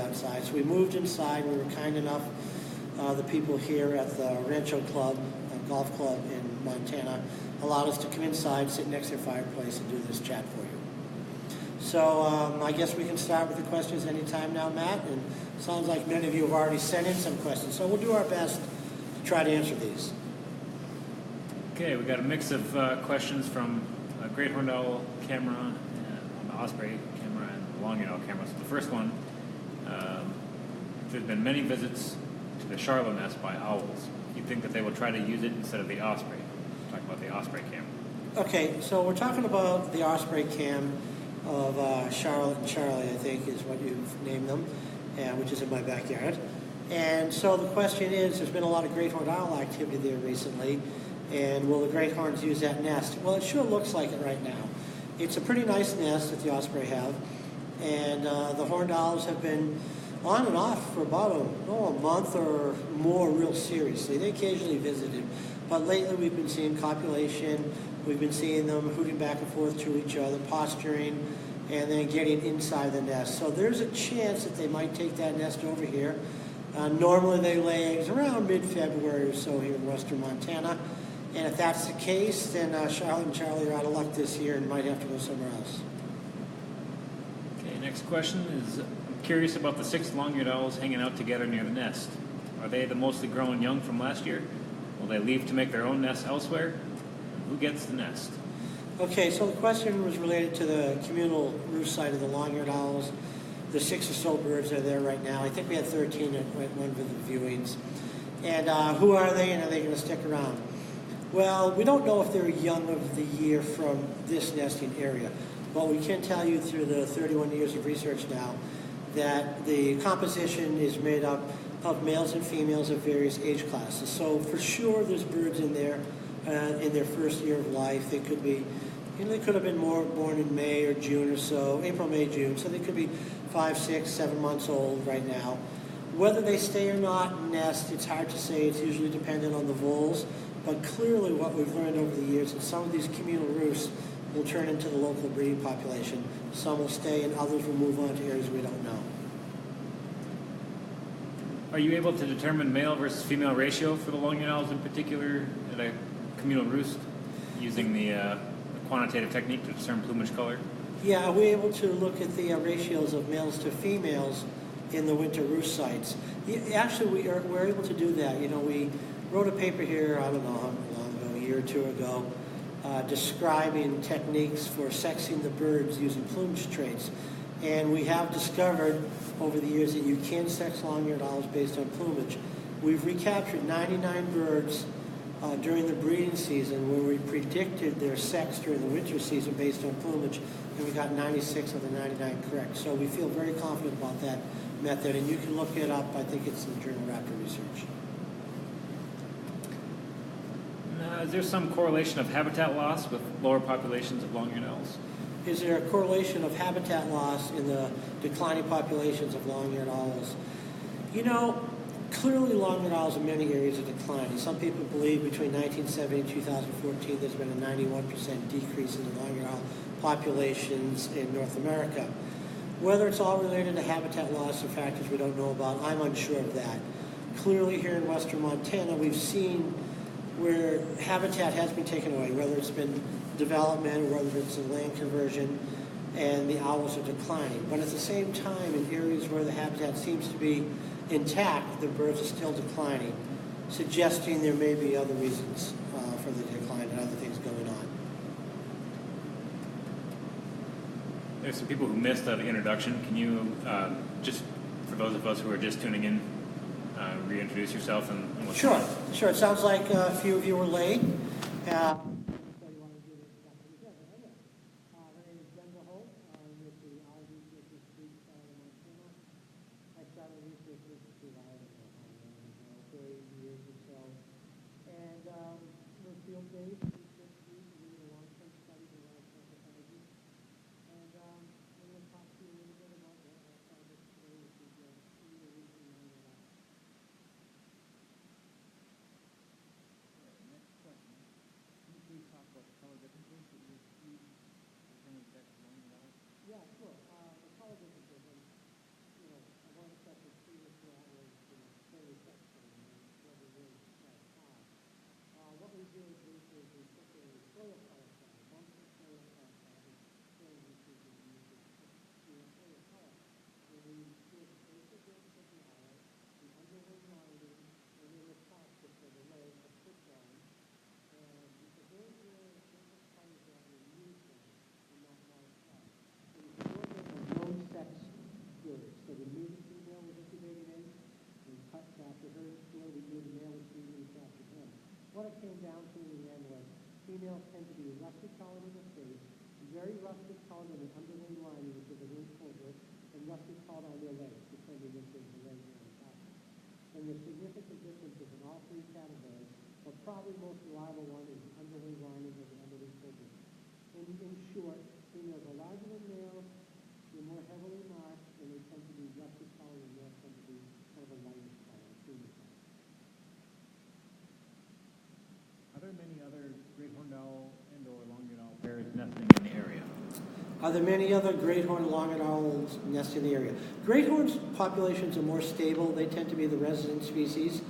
outside. So we moved inside. We were kind enough, the people here at the Rancho Club, golf club in Montana, allowed us to come inside, sit next to their fireplace, and do this chat for you. So I guess we can start with the questions anytime now, Matt. And it sounds like many of you have already sent in some questions. So we'll do our best to try to answer these. Okay, we got a mix of questions from a great-horned owl camera, on the Osprey camera, and the long-eared owl camera. So the first one, there's been many visits to the Charlotte nest by owls. You think that they will try to use it instead of the Osprey? Talk about the Osprey cam. Okay, so we're talking about the Osprey cam of Charlotte and Charlie, I think is what you've named them, which is in my backyard. And so the question is, there's been a lot of great-horned owl activity there recently, and will the great-horns use that nest? Well, it sure looks like it right now. It's a pretty nice nest that the Osprey have, and the horned owls have been on and off for about a month or more real seriously. They occasionally visited, but lately we've been seeing copulation. We've been seeing them hooting back and forth to each other, posturing, and then getting inside the nest. So there's a chance that they might take that nest over here. Normally they lay eggs around mid-February or so here in western Montana. And if that's the case, then Charlotte and Charlie are out of luck this year and might have to go somewhere else. Okay, next question is, I'm curious about the 6 long-eared owls hanging out together near the nest. Are they the mostly grown young from last year? Will they leave to make their own nests elsewhere? Who gets the nest? Okay, so the question was related to the communal roost site of the long-eared owls. There's 6 or so birds that are there right now. I think we had 13 at one of the viewings. And who are they, and are they going to stick around? Well, we don't know if they're young of the year from this nesting area, but we can tell you through the 31 years of research now that the composition is made up of males and females of various age classes. So for sure there's birds in there in their first year of life. They could be, they could have been born in May or June or so, April, May, June, so they could be 5, 6, 7 months old right now. Whether they stay or not nest, it's hard to say. It's usually dependent on the voles. But clearly what we've learned over the years is some of these communal roosts will turn into the local breeding population. Some will stay and others will move on to areas we don't know. Are you able to determine male versus female ratio for the long-eared owls in particular at a communal roost using the quantitative technique to discern plumage color? Yeah, we're able to look at the ratios of males to females in the winter roost sites. Actually, we're able to do that. We wrote a paper here, I don't know how long ago, a year or two ago, describing techniques for sexing the birds using plumage traits. And we have discovered over the years that you can sex long-eared owls based on plumage. We've recaptured 99 birds during the breeding season where we predicted their sex during the winter season based on plumage, and we got 96 of the 99 correct. So we feel very confident about that method, and you can look it up. I think it's in the journal Raptor Research. Is there some correlation of habitat loss with lower populations of long-eared owls? Is there a correlation of habitat loss in the declining populations of long-eared owls? Clearly long-eared owls in many areas are declining. Some people believe between 1970 and 2014 there's been a 91% decrease in the long-eared owl populations in North America. Whether it's all related to habitat loss or factors we don't know about, I'm unsure of that. Clearly here in western Montana we've seen where habitat has been taken away, whether it's been development or whether it's a land conversion, and the owls are declining. But at the same time, in areas where the habitat seems to be intact, the birds are still declining, suggesting there may be other reasons for the decline and other things going on. There's some people who missed the introduction. Can you, just for those of us who are just tuning in, reintroduce yourself and what's Sure. It sounds like a few of you were late. Yeah, sure. The color differences, and, I wanted to soil color pattern, bumpy soil color pattern, soil nutrients soil color. And we do the base of the owl, the underwing lining, and then the top just for the legs, the foot bone. And because those are the colors that are uniform and not modified. So you can work with a low-sex bird. So the female was incubated in, and cut after her story, we knew the male was being after him. What it came down to in the end was females tend to be rusty colored in the face, very rusty colored in the underwing lining, which is a wing covert, and rusty colored on their legs, depending if there's a leg or a top. And the significant differences in all three categories, but probably most reliable one is the underwing lining or the underwing covert. And in short, females are larger than males, they're more heavily marked, and they tend to be rusty colored, and males tend to be kind of a lightish color, creamy color. Are there many other great horned owl and or long-eared owl pairs nesting in the area? Are there many other great horned long-eared owls nest in the area? Great horned populations are more stable. They tend to be the resident species.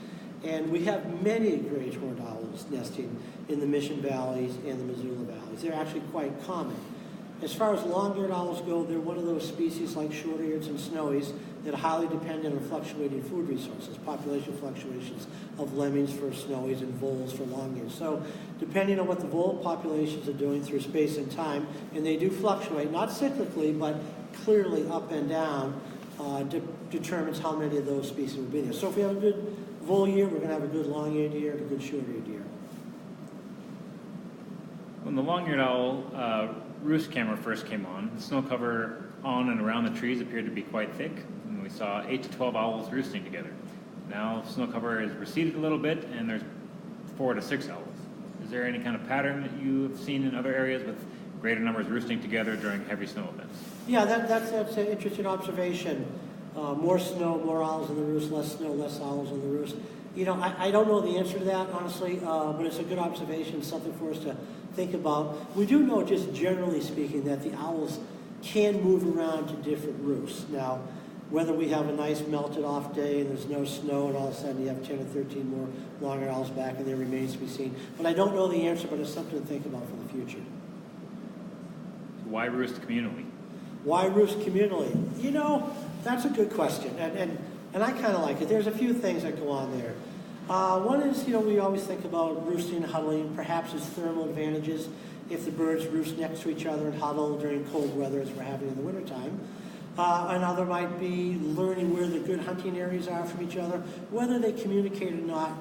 And we have many great horned owls nesting in the Mission Valleys and the Missoula Valleys. They're actually quite common. As far as long-eared owls go, they're one of those species like short-eareds and snowies that are highly dependent on fluctuating food resources, population fluctuations of lemmings for snowies and voles for long-ears. So depending on what the vole populations are doing through space and time, and they do fluctuate, not cyclically, but clearly up and down, determines how many of those species will be there. So if we have a good vole year, we're going to have a good long-eared year and a good short-eared year. When the long-eared owl roost camera first came on, the snow cover on and around the trees appeared to be quite thick, and we saw 8 to 12 owls roosting together. Now snow cover has receded a little bit, and there's 4 to 6 owls. Is there any kind of pattern that you have seen in other areas with greater numbers roosting together during heavy snow events? Yeah, that's an interesting observation. More snow, more owls on the roost, less snow, less owls on the roost. You know, I don't know the answer to that, honestly, but it's a good observation, something for us to think about. We do know, just generally speaking, that the owls can move around to different roosts. Now, whether we have a nice melted off day and there's no snow and all of a sudden you have 10 or 13 more long-eared owls back and there remains to be seen. But I don't know the answer, but it's something to think about for the future. Why roost communally? Why roost communally? You know, that's a good question, and I kind of like it. There's a few things that go on there. One is, you know, we always think about roosting and huddling. Perhaps it's thermal advantages if the birds roost next to each other and huddle during cold weather as we're having in the wintertime. Another might be learning where the good hunting areas are from each other. Whether they communicate or not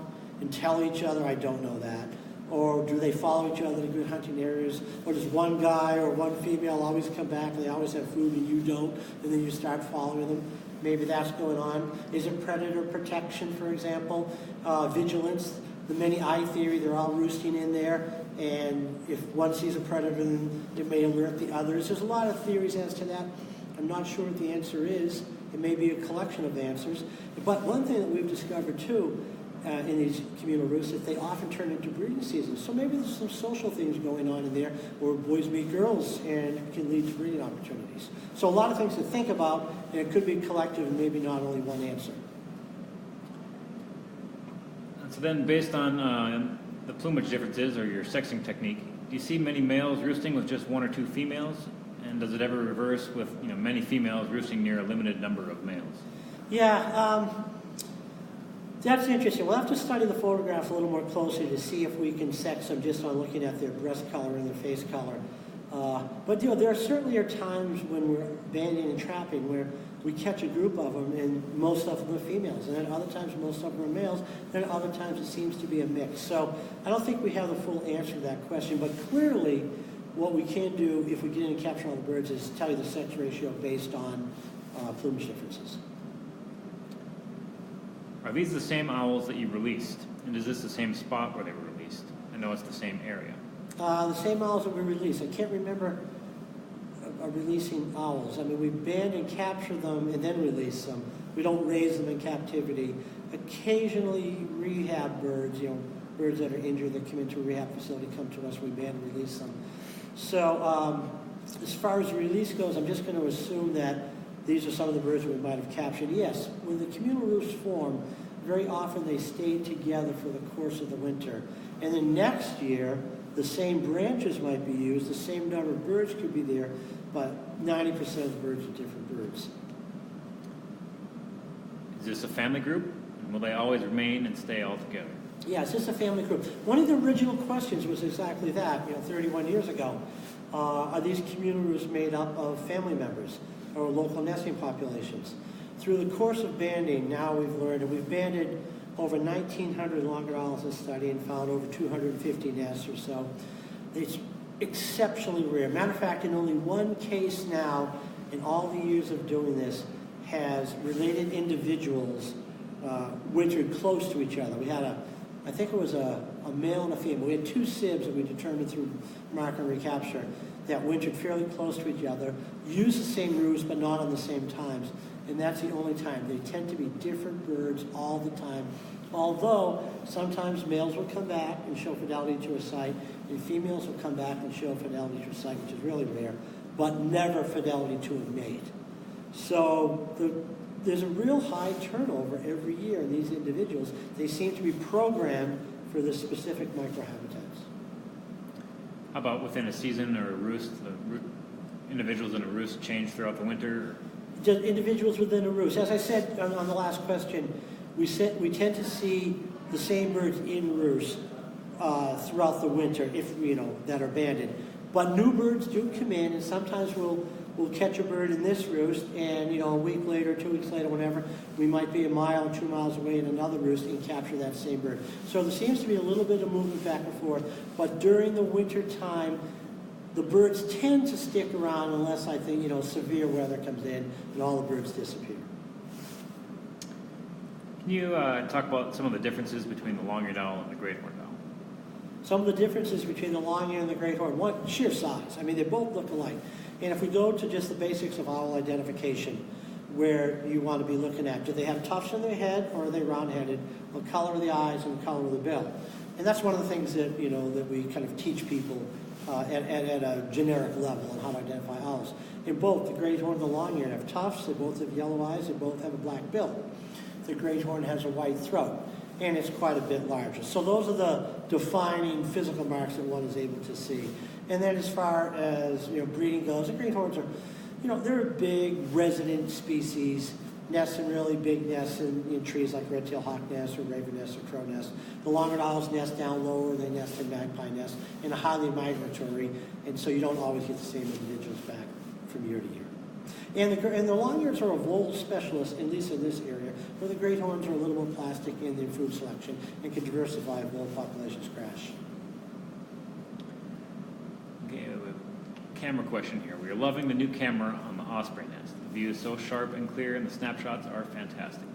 and tell each other, I don't know that. Or do they follow each other to good hunting areas? Or does one guy or one female always come back and they always have food and you don't, and then you start following them? Maybe that's going on. Is it predator protection, for example? Vigilance, the many-eye theory, they're all roosting in there, and if one sees a predator, then it may alert the others. There's a lot of theories as to that. I'm not sure what the answer is. It may be a collection of answers. But one thing that we've discovered, too, in these communal roosts, is they often turn into breeding seasons. So maybe there's some social things going on in there where boys meet girls and can lead to breeding opportunities. So a lot of things to think about, and it could be collective and maybe not only one answer. So then, based on the plumage differences or your sexing technique, do you see many males roosting with just 1 or 2 females? And does it ever reverse with many females roosting near a limited number of males? Yeah, that's interesting. We'll have to study the photographs a little more closely to see if we can sex them just on looking at their breast color and their face color. But there certainly are times when we're banding and trapping where we catch a group of them and most of them are females, and then other times most of them are males, then other times it seems to be a mix. So I don't think we have the full answer to that question, but clearly what we can do if we get in and capture all the birds is tell you the sex ratio based on plumage differences. Are these the same owls that you released? And is this the same spot where they were released? I know it's the same area. The same owls that we release. I can't remember releasing owls. I mean, we band and capture them and then release them. We don't raise them in captivity. Occasionally, rehab birds, birds that are injured that come into a rehab facility come to us. We band and release them. So as far as release goes, I'm just going to assume that these are some of the birds we might have captured. Yes, when the communal roosts form, very often they stay together for the course of the winter. And then next year, The same branches might be used, the same number of birds could be there, but 90% of the birds are different birds. Is this a family group? And will they always remain and stay all together? Yeah, it's just a family group. One of the original questions was exactly that, 31 years ago. Are these communal roosts made up of family members or local nesting populations? Through the course of banding, now we've learned, and we've banded over 1,900 Longhorned owls in study and found over 250 nests or so. It's exceptionally rare. Matter of fact, in only one case now, in all the years of doing this, has related individuals wintered close to each other. We had I think it was a male and a female. We had two sibs that we determined through mark and recapture that wintered fairly close to each other, used the same roost but not on the same times. And that's the only time. They tend to be different birds all the time. Although sometimes males will come back and show fidelity to a site, and females will come back and show fidelity to a site, which is really rare, but never fidelity to a mate. So there's a real high turnover every year in these individuals. They seem to be programmed for the specific microhabitats. How about within a season or a roost? Individuals in a roost change throughout the winter? Just individuals within a roost. As I said on the last question, we tend to see the same birds in roost throughout the winter, if that are banded. But new birds do come in, and sometimes we'll catch a bird in this roost, and a week later, 2 weeks later, whenever, we might be 1 mile, 2 miles away in another roost and capture that same bird. So there seems to be a little bit of movement back and forth, but during the winter time, the birds tend to stick around unless I think severe weather comes in and all the birds disappear. Can you talk about some of the differences between the long-eared owl and the great-horned owl? Some of the differences between the long-eared and the great-horned, one, sheer size. I mean, they both look alike. And if we go to just the basics of owl identification, where you want to be looking at, do they have tufts on their head or are they round-headed? What color of the eyes and the color of the bill? And that's one of the things that, that we kind of teach people at a generic level on how to identify owls. In both the great-horned and the long-eared have tufts, they both have yellow eyes, they both have a black bill. The great-horned has a white throat, and it's quite a bit larger. So those are the defining physical marks that one is able to see. And then as far as breeding goes, the great-horns are, they're a big resident species, nests in really big nests in trees like red-tailed hawk nests or raven nests or crow nests. The long-eared owls nest down lower, they nest in magpie nests, and are highly migratory, and so you don't always get the same individuals back from year to year. And the long-eareds are a vole specialist, at least in this area, where the great-horns are a little more plastic in their food selection and can diversify if vole populations crash. Okay, a camera question here. We are loving the new camera on the Osprey nest. The view is so sharp and clear and the snapshots are fantastic.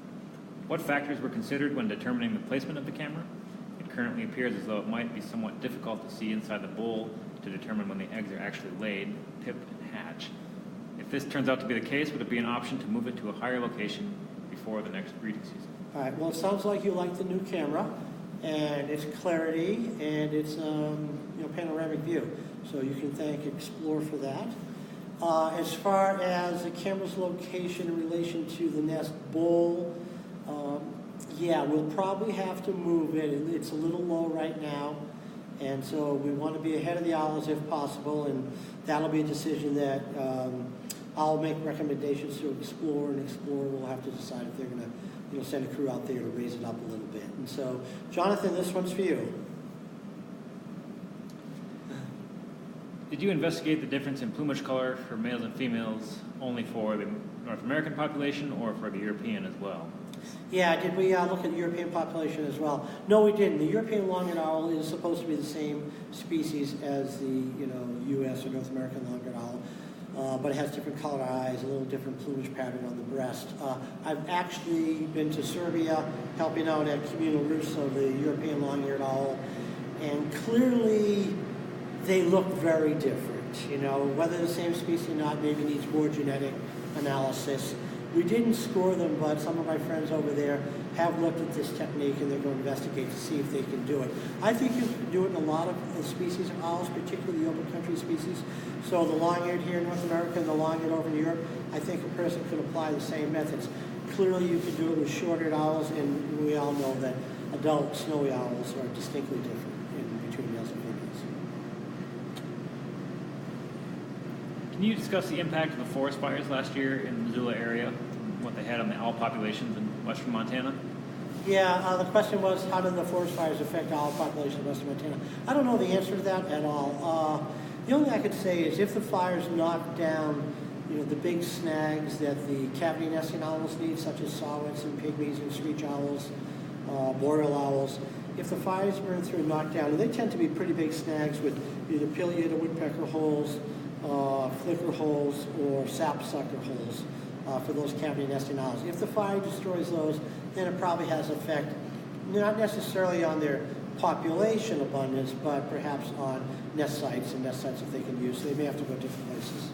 What factors were considered when determining the placement of the camera? It currently appears as though it might be somewhat difficult to see inside the bowl to determine when the eggs are actually laid, pip, and hatch. If this turns out to be the case, would it be an option to move it to a higher location before the next breeding season? All right, well, it sounds like you like the new camera, and its clarity, and its panoramic view. So you can thank Explore for that. As far as the camera's location in relation to the nest bowl, yeah, we'll probably have to move it. It's a little low right now, and so we want to be ahead of the owls if possible, and that'll be a decision that I'll make recommendations to Explore, and Explore will have to decide if they're going to send a crew out there to raise it up a little bit. And so, Jonathan, this one's for you. Did you investigate the difference in plumage color for males and females only for the North American population or for the European as well? Yeah, did we look at the European population as well? No, we didn't. The European long-eared owl is supposed to be the same species as the U.S. or North American long-eared owl, but it has different colored eyes, a little different plumage pattern on the breast. I've actually been to Serbia helping out at communal roosts of the European long-eared owl, and clearly they look very different. Whether the same species or not maybe needs more genetic analysis. We didn't score them, but some of my friends over there have looked at this technique and they're going to investigate to see if they can do it. I think you can do it in a lot of species of owls, particularly the open country species. So the long-eared here in North America and the long-eared over in Europe, I think a person could apply the same methods. Clearly you could do it with shorteared owls, and we all know that adult snowy owls are distinctly different between males and females. Can you discuss the impact of the forest fires last year in the Missoula area, what they had on the owl populations in western Montana? Yeah, the question was, how did the forest fires affect the owl population of western Montana? I don't know the answer to that at all. The only thing I could say is if the fires knocked down, the big snags that the cavity nesting owls need, such as saw-whets and pygmies and screech owls, boreal owls, if the fires burn through and knock down, and they tend to be pretty big snags with either pileated woodpecker holes, flicker holes, or sapsucker holes for those cavity nesting owls. If the fire destroys those, then it probably has effect, not necessarily on their population abundance, but perhaps on nest sites and nest sites that they can use. So they may have to go different places.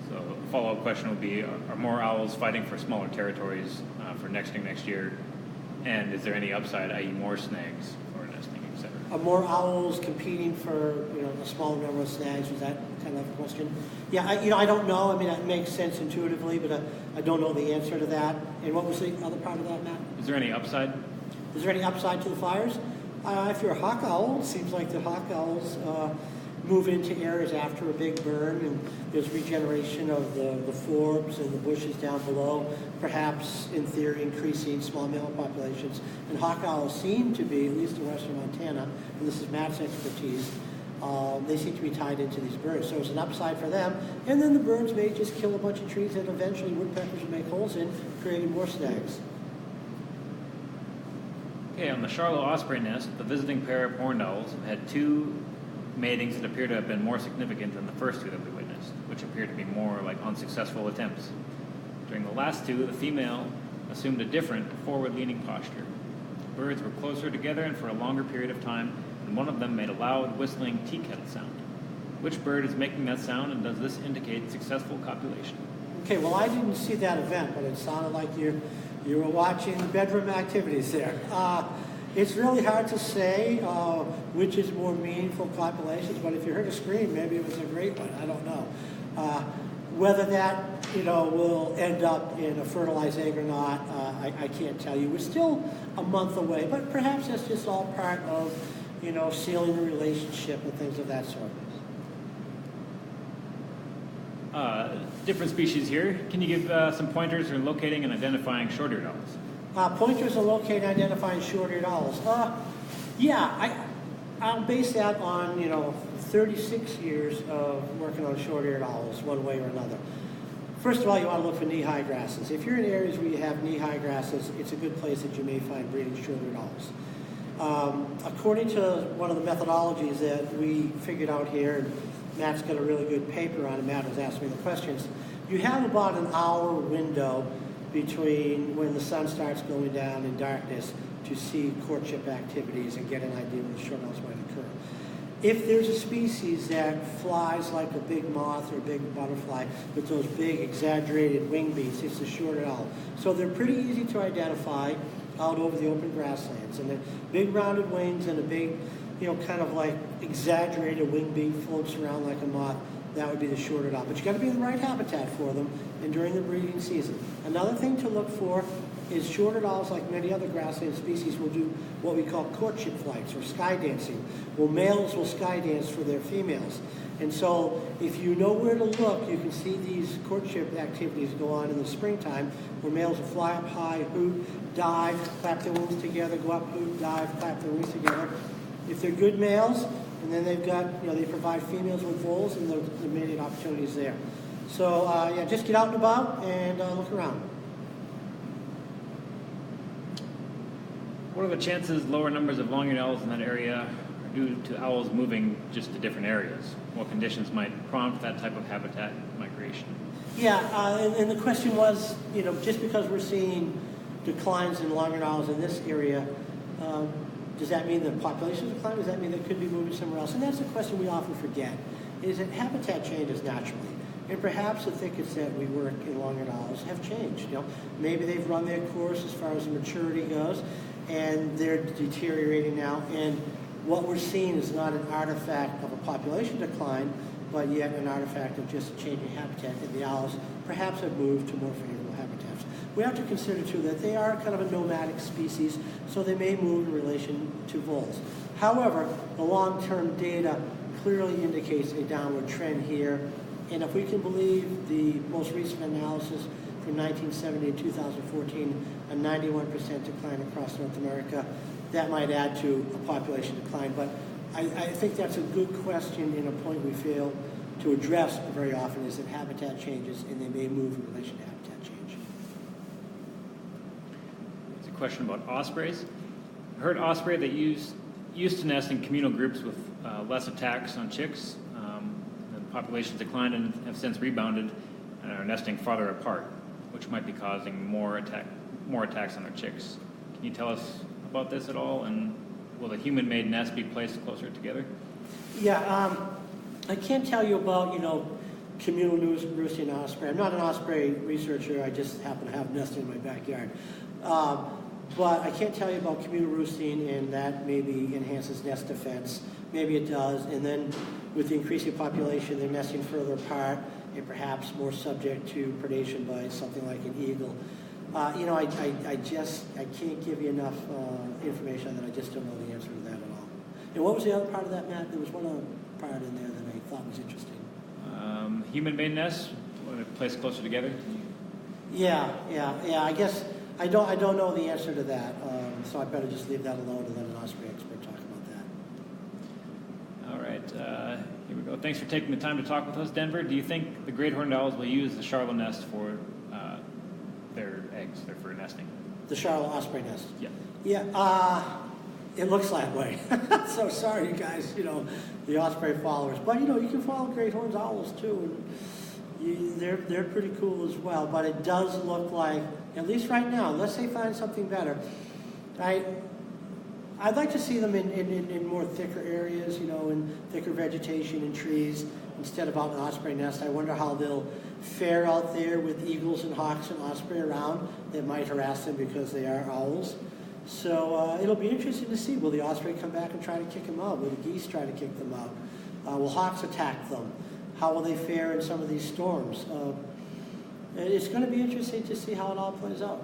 So a follow-up question would be, are more owls fighting for smaller territories for nesting next year? And is there any upside, i.e. more snags for nesting, et cetera? Are more owls competing for a smaller number of snags? Was that kind of a question? Yeah, I don't know. I mean, it makes sense intuitively, but I don't know the answer to that. And what was the other part of that, Matt? Is there any upside? Is there any upside to the fires? If you're a hawk owl, it seems like the hawk owls move into areas after a big burn, and there's regeneration of the forbs and the bushes down below, perhaps, in theory, increasing small mammal populations. And hawk owls seem to be, at least in western Montana, and this is Matt's expertise, they seem to be tied into these birds. So it's an upside for them. And then the birds may just kill a bunch of trees that eventually woodpeckers will make holes in, creating more snags. Okay, on the Charlotte Osprey nest, the visiting pair of horned owls had two matings that appear to have been more significant than the first two that we witnessed, which appear to be more like unsuccessful attempts. During the last two, the female assumed a different forward-leaning posture. The birds were closer together and for a longer period of time, and one of them made a loud whistling tea kettle sound. Which bird is making that sound, and does this indicate successful copulation? Okay, well, I didn't see that event, but it sounded like you were watching bedroom activities there. It's really hard to say which is more meaningful copulations, but if you heard a scream, maybe it was a great one. I don't know. Whether that, will end up in a fertilized egg or not, I can't tell you. We're still a month away, but perhaps that's just all part of, sealing the relationship and things of that sort. Different species here. Can you give some pointers in locating and identifying short-eared owls? Pointers are located identifying short-eared owls. I'll base that on, 36 years of working on short-eared owls one way or another. First of all, you want to look for knee-high grasses. If you're in areas where you have knee-high grasses, it's a good place that you may find breeding short-eared owls. According to one of the methodologies that we figured out here, and Matt's got a really good paper on it, Matt was asking me the questions, you have about an hour window between when the sun starts going down in darkness to see courtship activities and get an idea when the short owls might occur. If there's a species that flies like a big moth or a big butterfly with those big exaggerated wing beats, it's a short-eared owl. So they're pretty easy to identify out over the open grasslands. And they're big rounded wings and a big, kind of like exaggerated wing beat floats around like a moth. That would be the short-eared owl. But you got to be in the right habitat for them and during the breeding season. Another thing to look for is short-eared owls, like many other grassland species, will do what we call courtship flights or sky dancing. Well, males will sky dance for their females. And so if you know where to look, you can see these courtship activities go on in the springtime where males will fly up high, hoot, dive, clap their wings together, go up, hoot, dive, clap their wings together. If they're good males, and then they've got, they provide females with voles, and the mating opportunities there. So, just get out and about and look around. What are the chances lower numbers of long-eared owls in that area are due to owls moving just to different areas? What conditions might prompt that type of habitat migration? Yeah, and the question was, just because we're seeing declines in long-eared owls in this area, does that mean the population is declining? Does that mean they could be moving somewhere else? And that's a question we often forget, is that habitat changes naturally. And perhaps the thickets that we work in long-eared owls have changed. Maybe they've run their course as far as maturity goes, and they're deteriorating now. And what we're seeing is not an artifact of a population decline, but yet an artifact of just changing habitat. And the owls perhaps have moved to more favorable habitats. We have to consider, too, that they are kind of a nomadic species, so they may move in relation to voles. However, the long-term data clearly indicates a downward trend here. And if we can believe the most recent analysis from 1970 to 2014, a 91% decline across North America, that might add to a population decline. But I think that's a good question, and a point we fail to address very often is that habitat changes, and they may move in relation to habitat change. It's a question about ospreys. I heard osprey that used to nest in communal groups with less attacks on chicks. The populations declined and have since rebounded and are nesting farther apart, which might be causing more attacks on their chicks. Can you tell us about this at all? And will the human-made nest be placed closer together? Yeah, I can't tell you about, communal roosting osprey. I'm not an osprey researcher. I just happen to have a nest in my backyard. But I can't tell you about communal roosting, and that maybe enhances nest defense. Maybe it does. And then with the increasing population, they're nesting further apart and perhaps more subject to predation by something like an eagle. I can't give you enough information on that. I just don't know the answer to that at all. And what was the other part of that, Matt? There was one other part in there that I thought was interesting. Human-made nests, placed closer together. Yeah. I guess I don't know the answer to that, so I better just leave that alone and let an osprey expert talk about that. All right, here we go. Thanks for taking the time to talk with us, Denver. Do you think the great horned owls will use the Charlotte nest for their eggs, for nesting? The Charlotte osprey nest? Yeah. Yeah, it looks that way. So sorry, you guys, the osprey followers. But, you can follow great horned owls, too. And they're pretty cool as well. But it does look like, at least right now, unless they find something better, I'd like to see them in more thicker areas, in thicker vegetation and trees instead of out in an osprey nest. I wonder how they'll fare out there with eagles and hawks and osprey around that might harass them because they are owls. So it'll be interesting to see. Will the osprey come back and try to kick them out? Will the geese try to kick them out? Will hawks attack them? How will they fare in some of these storms? It's going to be interesting to see how it all plays out.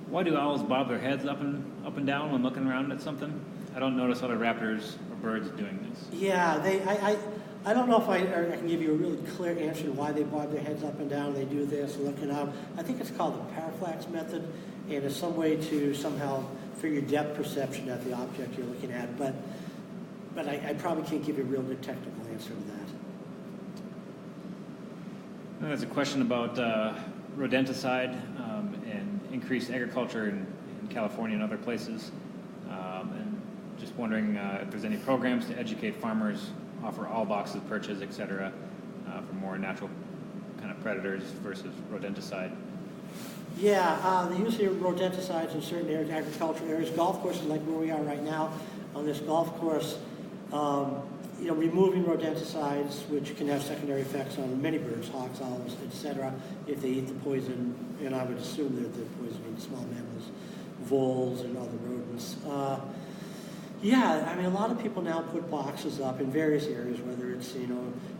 Why do owls bob their heads up and down when looking around at something? I don't notice other raptors or birds doing this. Yeah, I don't know if I can give you a really clear answer to why they bob their heads up and down. They do this, looking up. I think it's called the parallax method, and it's some way to somehow figure depth perception at the object you're looking at. But I probably can't give you a real good technical answer to that. There's a question about rodenticide and increased agriculture in California and other places. And just wondering if there's any programs to educate farmers, offer all boxes, perches, etc., for more natural kind of predators versus rodenticide. Yeah, the use of rodenticides in certain areas, agricultural areas, golf courses like where we are right now on this golf course, removing rodenticides, which can have secondary effects on many birds, hawks, owls, etc., if they eat the poison, and I would assume that they're poisoning small mammals, voles, and other rodents. A lot of people now put boxes up in various areas, whether it's,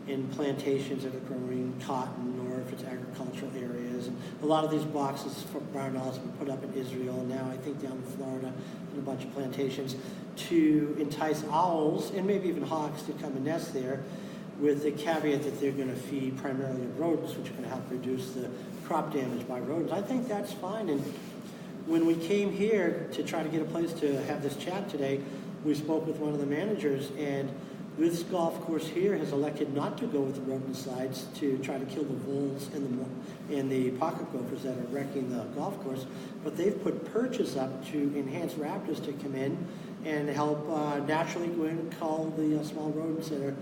in plantations that are growing cotton or if it's agricultural areas. And a lot of these boxes for barn owls have been put up in Israel and now I think down in Florida in a bunch of plantations to entice owls and maybe even hawks to come and nest there, with the caveat that they're going to feed primarily on rodents, which are going to help reduce the crop damage by rodents. I think that's fine. And when we came here to try to get a place to have this chat today, we spoke with one of the managers, and this golf course here has elected not to go with the rodenticides to try to kill the voles and the pocket gophers that are wrecking the golf course, but they've put perches up to enhance raptors to come in and help naturally go in and cull the small rodents that are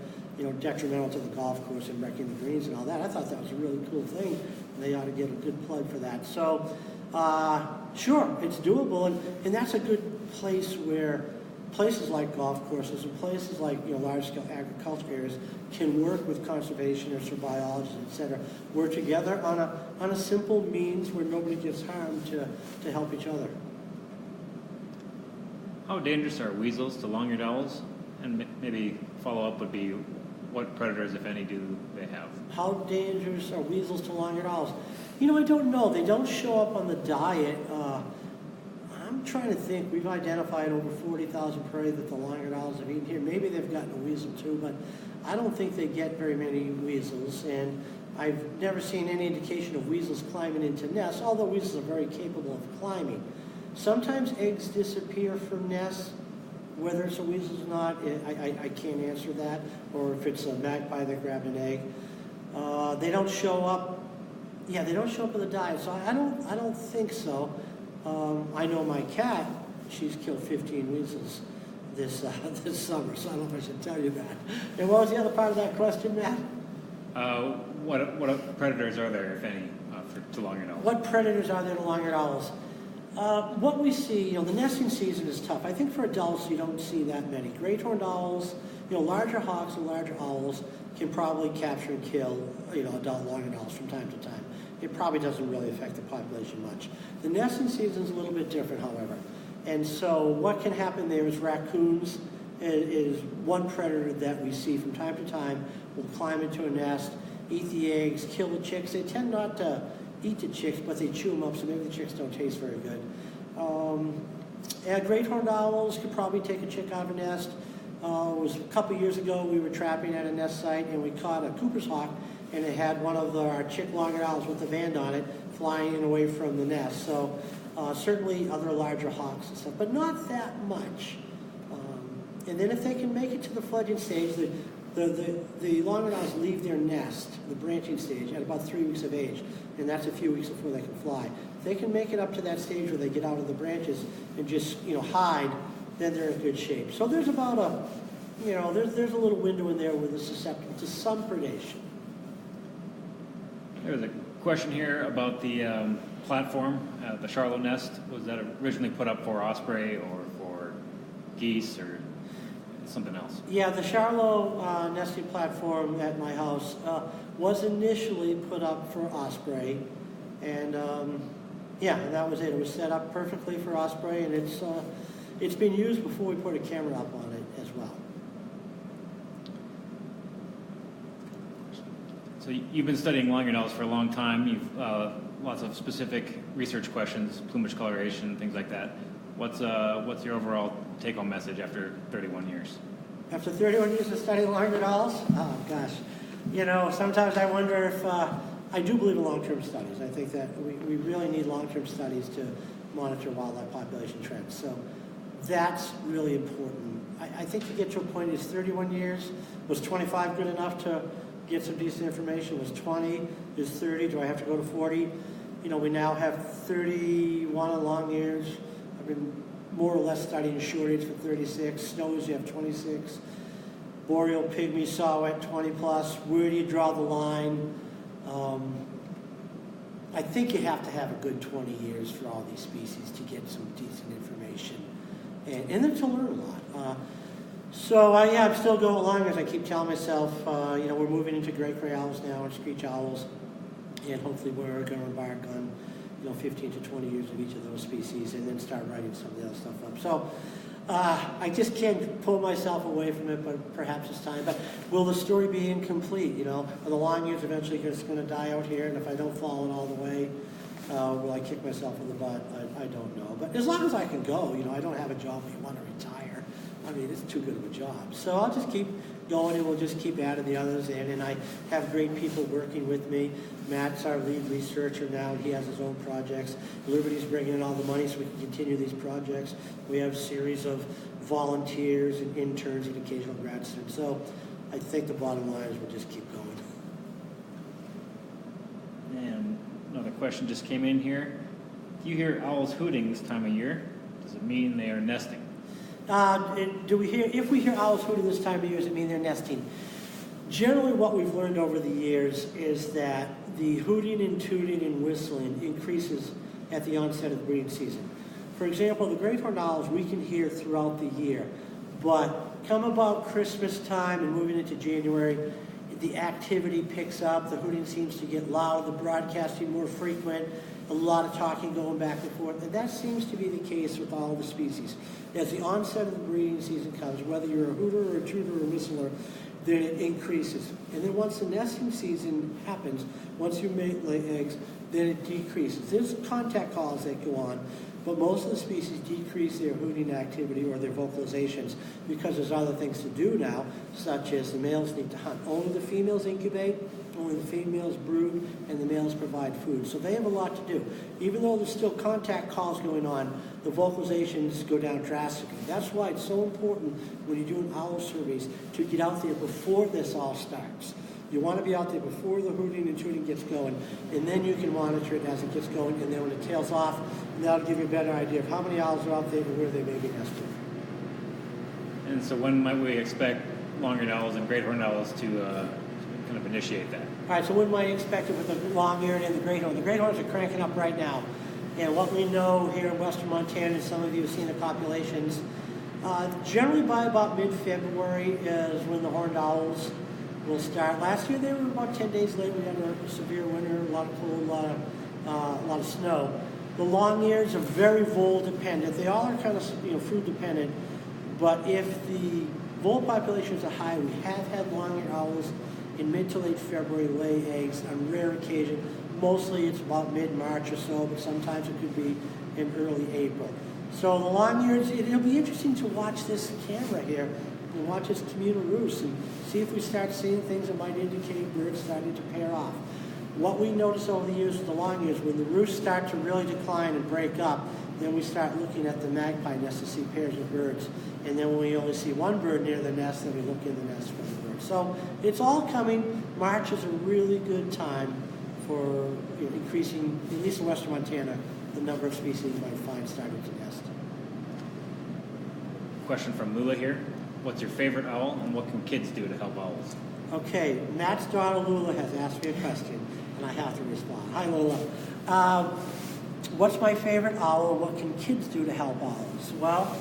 detrimental to the golf course and wrecking the greens and all that. I thought that was a really cool thing. They ought to get a good plug for that. So, sure, it's doable, and that's a good place where places like golf courses and places like large-scale agriculture areas can work with conservationists or biologists, etc. Work together on a simple means where nobody gets harmed to help each other. How dangerous are weasels to long-eared owls? And maybe follow-up would be, what predators, if any, do they have? How dangerous are weasels to long-eared owls? I don't know. They don't show up on the diet. I'm trying to think. We've identified over 40,000 prey that the long-eared owls have eaten here. Maybe they've gotten a weasel too, but I don't think they get very many weasels. And I've never seen any indication of weasels climbing into nests, although weasels are very capable of climbing. Sometimes eggs disappear from nests. Whether it's a weasel or not, I can't answer that. Or if it's a magpie that grabbed an egg. They don't show up. Yeah, they don't show up in the diet, so I don't think so. I know my cat, she's killed 15 weasels this summer, so I don't know if I should tell you that. And what was the other part of that question, Matt? What predators are there, if any, to long-eared owls? What predators are there to long-eared owls? What we see, the nesting season is tough. I think for adults, you don't see that many. Great-horned owls, larger hawks and larger owls can probably capture and kill, adult long-eared owls from time to time. It probably doesn't really affect the population much. The nesting season is a little bit different, however. And so what can happen there is raccoons is one predator that we see from time to time will climb into a nest, eat the eggs, kill the chicks. They tend not to eat the chicks, but they chew them up, so maybe the chicks don't taste very good. Great-horned owls could probably take a chick out of a nest. It was a couple years ago, we were trapping at a nest site, and we caught a Cooper's hawk, and it had one of our chick long-eared owls with the band on it flying away from the nest. So certainly other larger hawks and stuff, but not that much. And then if they can make it to the fledging stage, the long-eared owls leave their nest, the branching stage, at about 3 weeks of age, and that's a few weeks before they can fly. If they can make it up to that stage where they get out of the branches and just hide, then they're in good shape. So there's about there's a little window in there where they're susceptible to some predation. There was a question here about the platform, the Charlotte nest. Was that originally put up for osprey or for geese or something else? Yeah, the Charlotte nesting platform at my house was initially put up for osprey, and that was it. It was set up perfectly for osprey, and it's been used before we put a camera up on it as well. So you've been studying long-eared owls for a long time. You've lots of specific research questions, plumage coloration, things like that. What's your overall take-home message after 31 years? After 31 years of studying long-eared owls? Oh, gosh. Sometimes I wonder if... I do believe in long-term studies. I think that we really need long-term studies to monitor wildlife population trends. So that's really important. I think to get to a point is 31 years. Was 25 good enough to get some decent information? Was 20? Is 30? Do I have to go to 40? We now have 31 on long-ears. I've been more or less studying shorteared for 36. Snows, you have 26. Boreal pygmy saw-whet, 20 plus. Where do you draw the line? I think you have to have a good 20 years for all these species to get some decent information and then to learn a lot. I'm still going along as I keep telling myself, we're moving into great gray owls now and screech owls, and hopefully we're going to embark on 15 to 20 years of each of those species and then start writing some of the other stuff up. So I just can't pull myself away from it, but perhaps it's time. But will the story be incomplete? Are the long-ears eventually just going to die out here? And if I don't follow it all the way, will I kick myself in the butt? I don't know. But as long as I can go, I don't have a job where you want to retire. I mean, it's too good of a job. So I'll just keep going, and we'll just keep adding the others in. And I have great people working with me. Matt's our lead researcher now, and he has his own projects. Liberty's bringing in all the money so we can continue these projects. We have a series of volunteers and interns and occasional grad students. So I think the bottom line is we'll just keep going. And another question just came in here. Do you hear owls hooting this time of year? Does it mean they are nesting? If we hear owls hooting this time of year, does it mean they're nesting? Generally, what we've learned over the years is that the hooting and tooting and whistling increases at the onset of the breeding season. For example, the great-horned owls we can hear throughout the year, but come about Christmas time and moving into January, the activity picks up, the hooting seems to get loud, the broadcasting more frequent, a lot of talking going back and forth, and that seems to be the case with all the species. As the onset of the breeding season comes, whether you're a hooter or a tooter or a whistler, then it increases. And then once the nesting season happens, once you lay eggs, then it decreases. There's contact calls that go on, but most of the species decrease their hooting activity or their vocalizations because there's other things to do now, such as the males need to hunt. Only the females incubate, only the females brood, and the males provide food. So they have a lot to do. Even though there's still contact calls going on, the vocalizations go down drastically. That's why it's so important when you're doing owl surveys to get out there before this all starts. You want to be out there before the hooting and tooting gets going, and then you can monitor it as it gets going, and then when it tails off, that'll give you a better idea of how many owls are out there and where they may be nesting. And so when might we expect long-eared owls and great-horned owls to kind of initiate that? All right, so when might you expect it with the long-eared and the great-horned? The great-horns are cranking up right now. And what we know here in western Montana, and some of you have seen the populations, generally by about mid-February is when the horned owls will start. Last year they were about 10 days late. We had a severe winter, a lot of cold, a lot of snow. The long-ears are very vole dependent. They all are kind of food dependent, but if the vole populations are high, we have had long-eared owls in mid to late February lay eggs on rare occasion. Mostly it's about mid-March or so, but sometimes it could be in early April. So the long-ears, it'll be interesting to watch this camera here and watch this communal roost and see if we start seeing things that might indicate birds starting to pair off. What we notice over the years with the long-ears, when the roosts start to really decline and break up, then we start looking at the magpie nest to see pairs of birds. And then when we only see one bird near the nest, then we look in the nest for the bird. So it's all coming. March is a really good time for increasing, at least in western Montana, the number of species you might find starting to nest. Question from Lula here. What's your favorite owl, and what can kids do to help owls? Okay, Matt's daughter Lula has asked me a question, and I have to respond. Hi, Lula. What's my favorite owl? What can kids do to help owls? Well,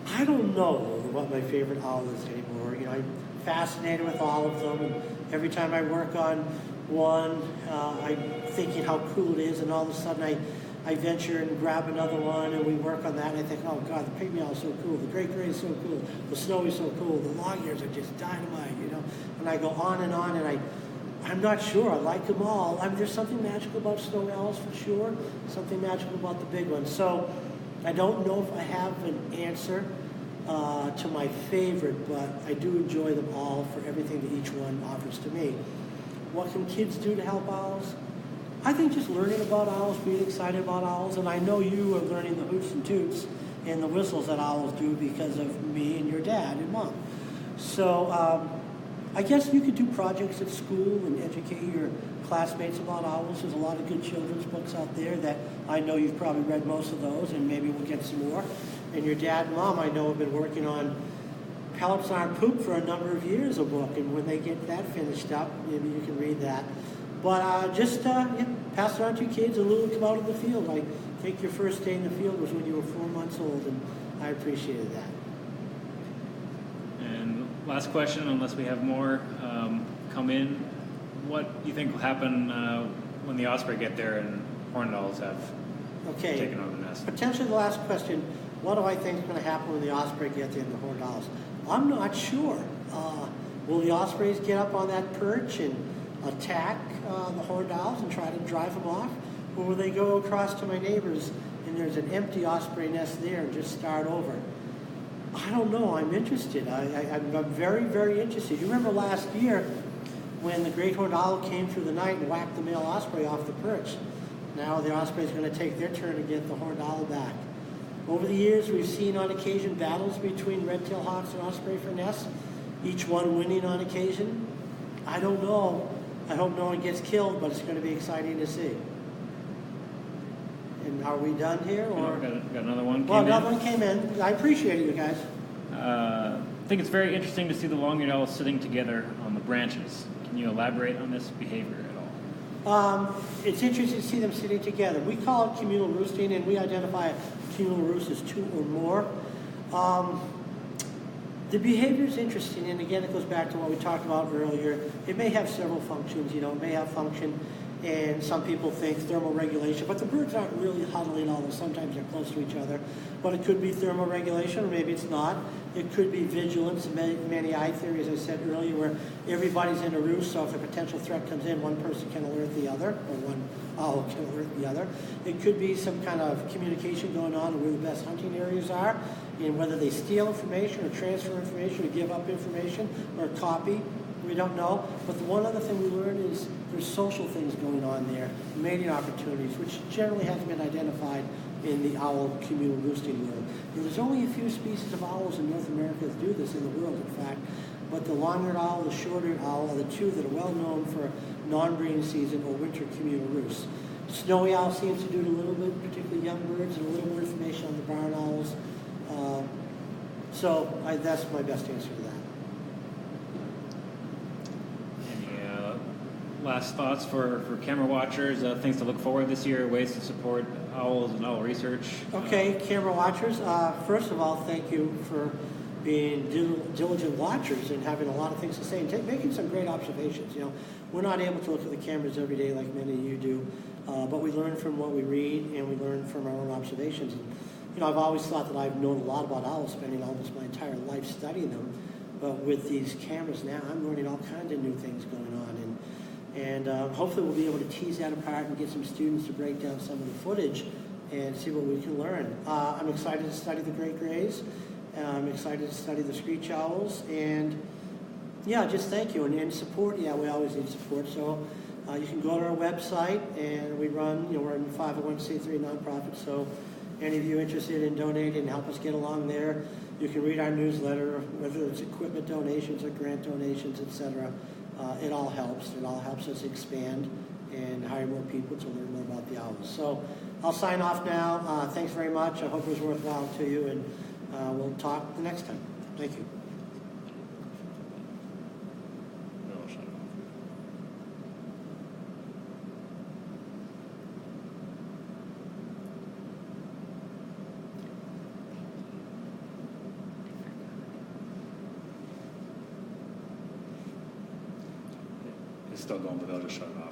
I don't know what my favorite owl is anymore. I'm fascinated with all of them, and every time I work on one, I'm thinking how cool it is, and all of a sudden I venture and grab another one, and we work on that, and I think, oh God, the pygmy owl is so cool, the great gray is so cool, the snowy is so cool, the long-ears are just dynamite, and I go on, and I'm not sure. I like them all. There's something magical about snowy owls for sure, something magical about the big ones. So I don't know if I have an answer to my favorite, but I do enjoy them all for everything that each one offers to me. What can kids do to help owls? I think just learning about owls, being excited about owls, and I know you are learning the hoots and toots and the whistles that owls do because of me and your dad and mom. So I guess you could do projects at school and educate your classmates about owls. There's a lot of good children's books out there that I know you've probably read most of those, and maybe we'll get some more. And your dad and mom, I know, have been working on Pellets on Poop for a number of years, a book, and when they get that finished up, maybe you can read that. But just pass it on to your kids and let them come out in the field. I think your first day in the field was when you were 4 months old, and I appreciated that. And last question, unless we have more come in, what do you think will happen when the osprey get there and horned owls have taken over the nest? Potentially the last question, what do I think is going to happen when the osprey get there and the horned owls? I'm not sure. Will the ospreys get up on that perch and attack the horned owls and try to drive them off? Or will they go across to my neighbors and there's an empty osprey nest there and just start over? I don't know. I'm interested. I'm very, very interested. You remember last year when the great-horned owl came through the night and whacked the male osprey off the perch. Now the osprey is going to take their turn to get the horned owl back. Over the years, we've seen on occasion battles between red-tailed hawks and osprey for nests, each one winning on occasion. I don't know. I hope no one gets killed, but it's going to be exciting to see. And are we done here? Or Got another one. Another one came in. I appreciate it, you guys. I think it's very interesting to see the long-eared owls sitting together on the branches. Can you elaborate on this behavior at all? It's interesting to see them sitting together. We call it communal roosting, and we identify a communal roost as two or more. The behavior is interesting, and again, it goes back to what we talked about earlier. It may have several functions. It may have function And some people think thermal regulation, but the birds aren't really huddling, although sometimes they're close to each other. But it could be thermal regulation, or maybe it's not. It could be vigilance, many eye theory, as I said earlier, where everybody's in a roost, so if a potential threat comes in, one person can alert the other, or one owl can alert the other. It could be some kind of communication going on where the best hunting areas are, and whether they steal information or transfer information or give up information or copy. We don't know. But the one other thing we learned is there's social things going on there, mating opportunities, which generally hasn't been identified in the owl communal roosting world. And there's only a few species of owls in North America that do this in the world, in fact. But the long-eared owl, the short-eared owl are the two that are well known for non-breeding season or winter communal roosts. Snowy owl seems to do it a little bit, particularly young birds, and a little more information on the barn owls. That's my best answer to that. Last thoughts for camera watchers, things to look forward this year, ways to support owls and owl research. Okay, camera watchers, first of all, thank you for being diligent watchers and having a lot of things to say and making some great observations. You know, we're not able to look at the cameras every day like many of you do, but we learn from what we read and we learn from our own observations. And, you know, I've always thought that I've known a lot about owls, spending almost my entire life studying them, but with these cameras now, I'm learning all kinds of new things going on. And hopefully we'll be able to tease that apart and get some students to break down some of the footage and see what we can learn. I'm excited to study the great grays. I'm excited to study the screech owls. And yeah, just thank you. And support, yeah, we always need support. So you can go to our website, and we run, you know, we're a 501c3 nonprofit. So any of you interested in donating and help us get along there, you can read our newsletter, whether it's equipment donations or grant donations, etc. It all helps. It all helps us expand and hire more people to learn more about the owls. So I'll sign off now. Thanks very much. I hope it was worthwhile to you, and we'll talk the next time. Thank you. It's still going, but they'll just shut it off.